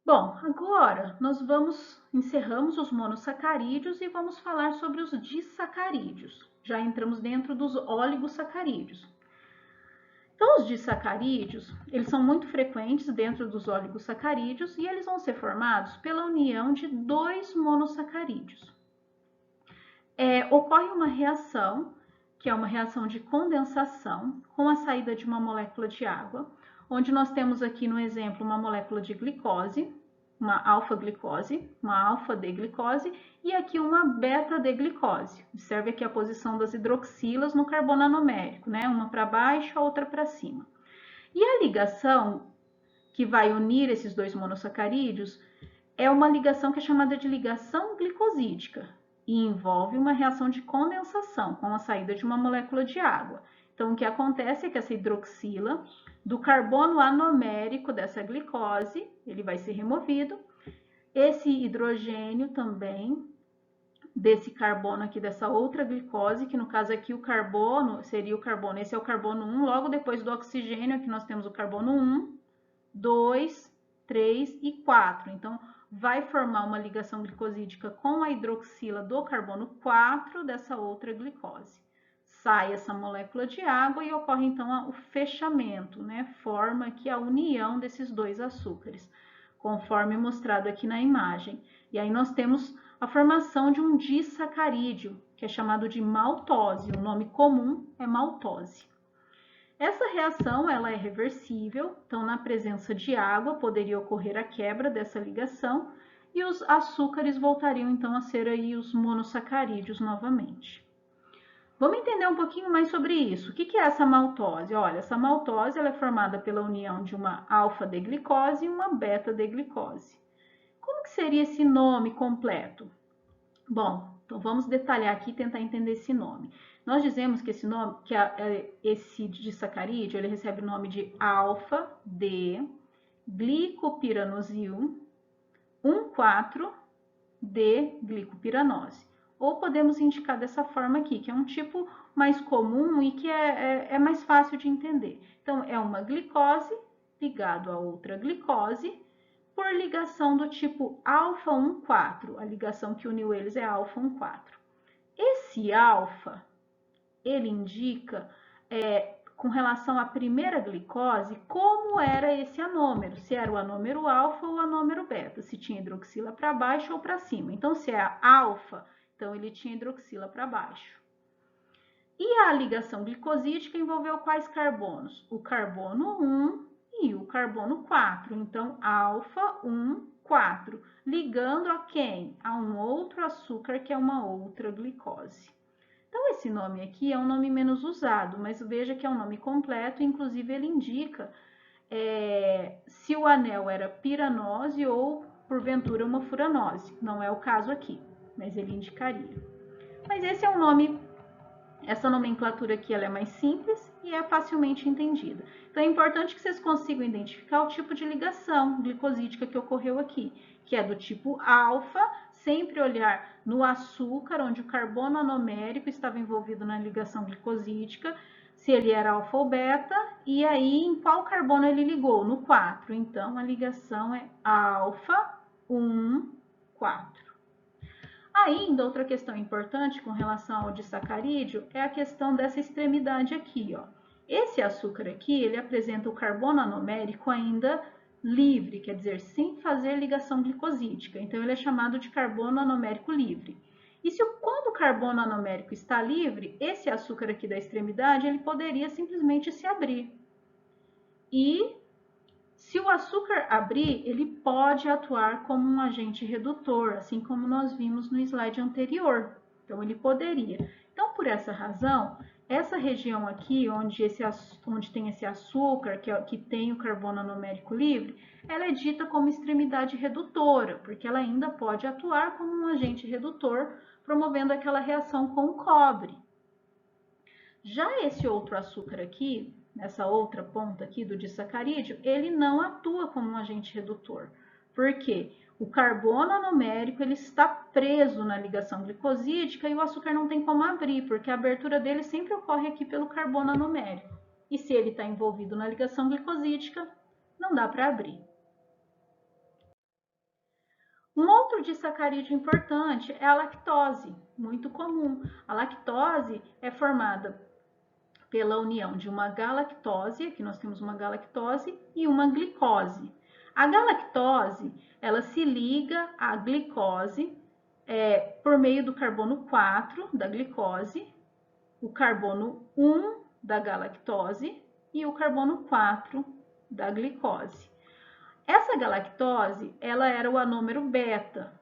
Bom, agora nós encerramos os monossacarídeos e vamos falar sobre os disacarídeos. Já entramos dentro dos oligosacarídeos. Então, os disacarídeos, eles são muito frequentes dentro dos oligosacarídeos e eles vão ser formados pela união de dois monossacarídeos. Ocorre uma reação, que é uma reação de condensação, com a saída de uma molécula de água, onde nós temos aqui no exemplo uma molécula de glicose, uma alfa-glicose, uma alfa-D-glicose e aqui uma beta-D-glicose. Observe aqui a posição das hidroxilas no carbono anomérico, né? Uma para baixo, a outra para cima. E a ligação que vai unir esses dois monossacarídeos é uma ligação que é chamada de ligação glicosídica e envolve uma reação de condensação com a saída de uma molécula de água. Então, o que acontece é que essa hidroxila do carbono anomérico dessa glicose, ele vai ser removido. Esse hidrogênio também, desse carbono aqui, dessa outra glicose, que no caso aqui o carbono, seria o carbono, esse é o carbono 1, logo depois do oxigênio aqui nós temos o carbono 1, 2, 3 e 4. Então, vai formar uma ligação glicosídica com a hidroxila do carbono 4 dessa outra glicose. Sai essa molécula de água e ocorre então o fechamento, né? Forma aqui a união desses dois açúcares, conforme mostrado aqui na imagem. E aí nós temos a formação de um disacarídeo, que é chamado de maltose. O nome comum é maltose. Essa reação ela é reversível, então na presença de água poderia ocorrer a quebra dessa ligação e os açúcares voltariam então a ser aí os monossacarídeos novamente. Vamos entender um pouquinho mais sobre isso. O que é essa maltose? Olha, essa maltose ela é formada pela união de uma alfa-D-glicose e uma beta-D-glicose. Como que seria esse nome completo? Bom, então vamos detalhar aqui e tentar entender esse nome. Nós dizemos que esse nome, esse disacarídeo, ele recebe o nome de alfa-D-glicopiranosil 1,4-D-glicopiranose. Ou podemos indicar dessa forma aqui, que é um tipo mais comum e que é mais fácil de entender. Então, é uma glicose ligado a outra glicose por ligação do tipo alfa 1,4. A ligação que uniu eles é alfa 1,4. Esse alfa, ele indica, com relação à primeira glicose, como era esse anômero, se era o anômero alfa ou o anômero beta, se tinha hidroxila para baixo ou para cima. Então, se é alfa, então ele tinha hidroxila para baixo. E a ligação glicosídica envolveu quais carbonos? O carbono 1 e o carbono 4. Então, alfa 1, 4, ligando a quem? A um outro açúcar que é uma outra glicose. Então, esse nome aqui é um nome menos usado, mas veja que é um nome completo, inclusive ele indica se o anel era piranose ou, porventura, uma furanose. Não é o caso aqui, mas ele indicaria. Mas esse é um nome, essa nomenclatura aqui ela é mais simples e é facilmente entendida. Então, é importante que vocês consigam identificar o tipo de ligação glicosídica que ocorreu aqui, que é do tipo alfa, sempre olhar no açúcar, onde o carbono anomérico estava envolvido na ligação glicosídica, se ele era alfa ou beta, e aí em qual carbono ele ligou? No 4. Então, a ligação é alfa 1, 4. Ainda outra questão importante com relação ao disacarídeo é a questão dessa extremidade aqui, ó. Esse açúcar aqui, ele apresenta o carbono anomérico ainda livre, quer dizer, sem fazer ligação glicosídica. Então, ele é chamado de carbono anomérico livre. E quando o carbono anomérico está livre, esse açúcar aqui da extremidade, ele poderia simplesmente se abrir. E se o açúcar abrir, ele pode atuar como um agente redutor, assim como nós vimos no slide anterior. Então, ele poderia. Então, por essa razão, essa região aqui, onde tem esse açúcar, que tem o carbono anomérico livre, ela é dita como extremidade redutora, porque ela ainda pode atuar como um agente redutor, promovendo aquela reação com o cobre. Já esse outro açúcar aqui, nessa outra ponta aqui do disacarídeo, ele não atua como um agente redutor. Por quê? O carbono anomérico ele está preso na ligação glicosídica e o açúcar não tem como abrir, porque a abertura dele sempre ocorre aqui pelo carbono anomérico. E se ele está envolvido na ligação glicosídica, não dá para abrir. Um outro disacarídeo importante é a lactose, muito comum. A lactose é formada pela união de uma galactose, aqui nós temos uma galactose, e uma glicose. A galactose, ela se liga à glicose por meio do carbono 4 da glicose, o carbono 1 da galactose e o carbono 4 da glicose. Essa galactose, ela era o anômero beta,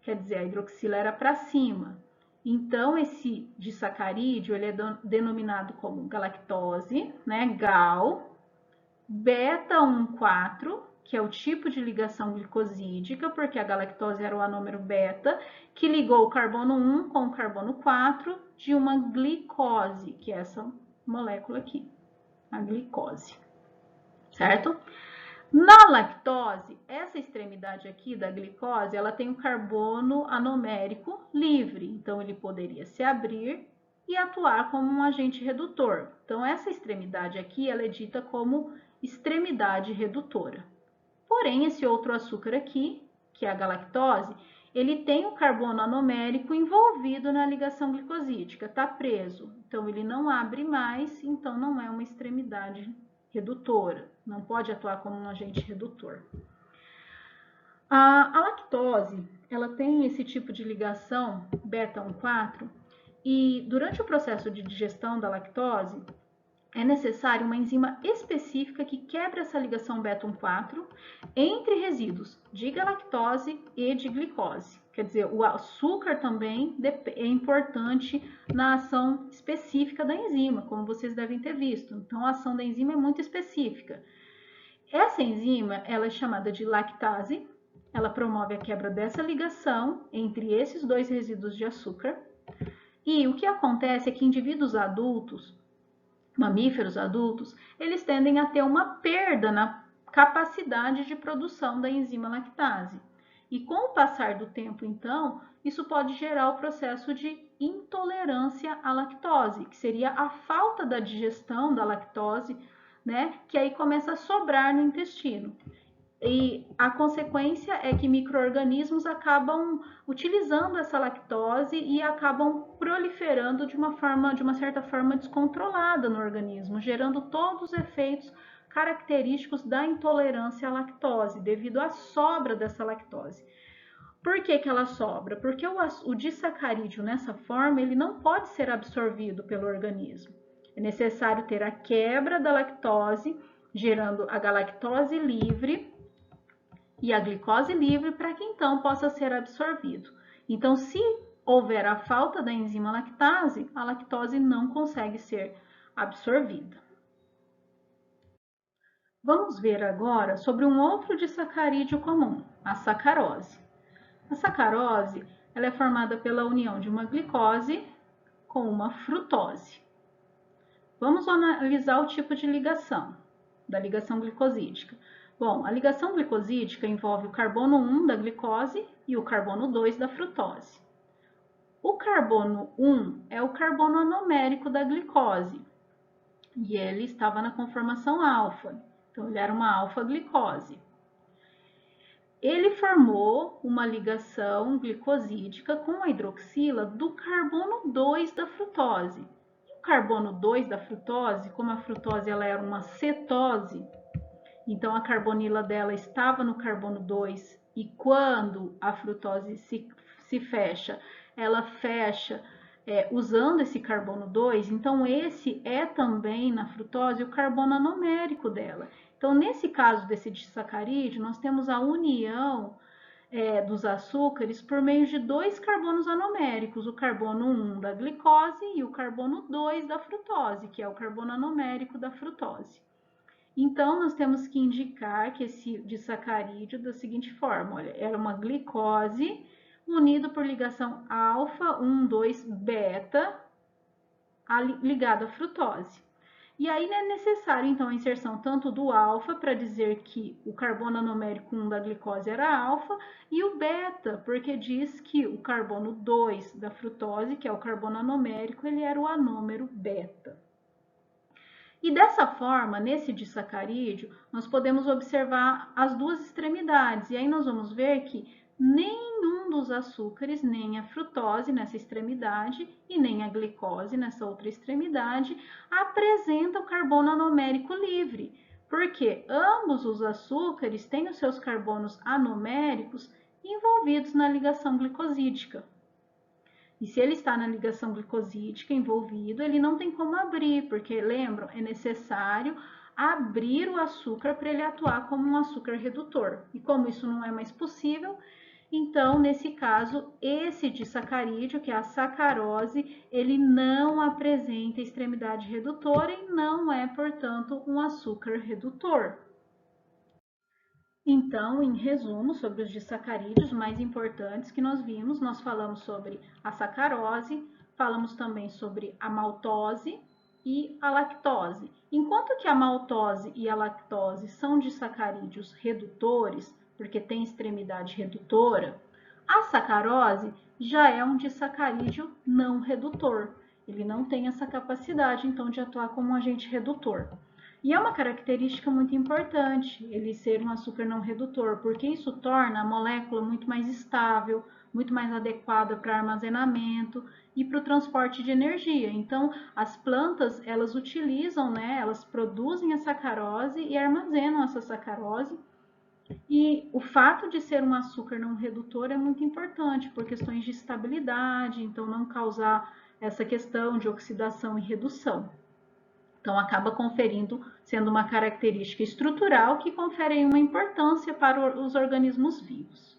quer dizer, a hidroxila era para cima. Então, esse disacarídeo, ele é denominado como galactose, né, gal, beta 1,4, que é o tipo de ligação glicosídica, porque a galactose era o anômero beta, que ligou o carbono 1 com o carbono 4 de uma glicose, que é essa molécula aqui, a glicose, certo? Na lactose, essa extremidade aqui da glicose, ela tem um carbono anomérico livre, então ele poderia se abrir e atuar como um agente redutor. Então essa extremidade aqui, ela é dita como extremidade redutora. Porém, esse outro açúcar aqui, que é a galactose, ele tem o carbono anomérico envolvido na ligação glicosídica, está preso. Então ele não abre mais, então não é uma extremidade redutora, não pode atuar como um agente redutor. A lactose, ela tem esse tipo de ligação beta 1,4 e durante o processo de digestão da lactose é necessária uma enzima específica que quebra essa ligação beta 1,4 entre resíduos de galactose e de glicose. Quer dizer, o açúcar também é importante na ação específica da enzima, como vocês devem ter visto. Então, a ação da enzima é muito específica. Essa enzima, ela é chamada de lactase, ela promove a quebra dessa ligação entre esses dois resíduos de açúcar. E o que acontece é que indivíduos adultos, mamíferos adultos, eles tendem a ter uma perda na capacidade de produção da enzima lactase. E com o passar do tempo, então, isso pode gerar o processo de intolerância à lactose, que seria a falta da digestão da lactose, né, que aí começa a sobrar no intestino. E a consequência é que micro-organismos acabam utilizando essa lactose e acabam proliferando de uma certa forma descontrolada no organismo, gerando todos os efeitos característicos da intolerância à lactose, devido à sobra dessa lactose. Por que ela sobra? Porque o disacarídeo nessa forma, ele não pode ser absorvido pelo organismo. É necessário ter a quebra da lactose, gerando a galactose livre e a glicose livre para que então possa ser absorvido. Então, se houver a falta da enzima lactase, a lactose não consegue ser absorvida. Vamos ver agora sobre um outro disacarídeo comum, a sacarose. A sacarose, ela é formada pela união de uma glicose com uma frutose. Vamos analisar o tipo de ligação, da ligação glicosídica. Bom, a ligação glicosídica envolve o carbono 1 da glicose e o carbono 2 da frutose. O carbono 1 é o carbono anomérico da glicose e ele estava na conformação alfa, então ele era uma alfa-glicose. Ele formou uma ligação glicosídica com a hidroxila do carbono 2 da frutose. O carbono 2 da frutose, como a frutose ela era uma cetose, então a carbonila dela estava no carbono 2 e quando a frutose se fecha, ela fecha usando esse carbono 2, então esse é também na frutose o carbono anomérico dela. Então, nesse caso desse disacarídeo, nós temos a união dos açúcares por meio de dois carbonos anoméricos, o carbono 1 da glicose e o carbono 2 da frutose, que é o carbono anomérico da frutose. Então, nós temos que indicar que esse disacarídeo da seguinte forma, olha, era uma glicose unido por ligação alfa 1, 2, beta, ligado à frutose. E aí é necessário, então, a inserção tanto do alfa, para dizer que o carbono anomérico 1 da glicose era alfa, e o beta, porque diz que o carbono 2 da frutose, que é o carbono anomérico, ele era o anômero beta. E dessa forma, nesse disacarídeo, nós podemos observar as duas extremidades, e aí nós vamos ver que nenhum dos açúcares, nem a frutose nessa extremidade e nem a glicose nessa outra extremidade, apresenta o carbono anomérico livre, porque ambos os açúcares têm os seus carbonos anoméricos envolvidos na ligação glicosídica. E se ele está na ligação glicosídica envolvido, ele não tem como abrir, porque, lembram, é necessário abrir o açúcar para ele atuar como um açúcar redutor. E como isso não é mais possível, então, nesse caso, esse disacarídeo, que é a sacarose, ele não apresenta extremidade redutora e não é, portanto, um açúcar redutor. Então, em resumo, sobre os disacarídeos mais importantes que nós vimos, nós falamos sobre a sacarose, falamos também sobre a maltose e a lactose. Enquanto que a maltose e a lactose são disacarídeos redutores, porque tem extremidade redutora, a sacarose já é um disacarídeo não redutor. Ele não tem essa capacidade, então, de atuar como um agente redutor. E é uma característica muito importante ele ser um açúcar não redutor, porque isso torna a molécula muito mais estável, muito mais adequada para armazenamento e para o transporte de energia. Então, as plantas, elas utilizam, né, elas produzem a sacarose e armazenam essa sacarose. E o fato de ser um açúcar não redutor é muito importante por questões de estabilidade, então não causar essa questão de oxidação e redução. Então, acaba conferindo, sendo uma característica estrutural que confere uma importância para os organismos vivos.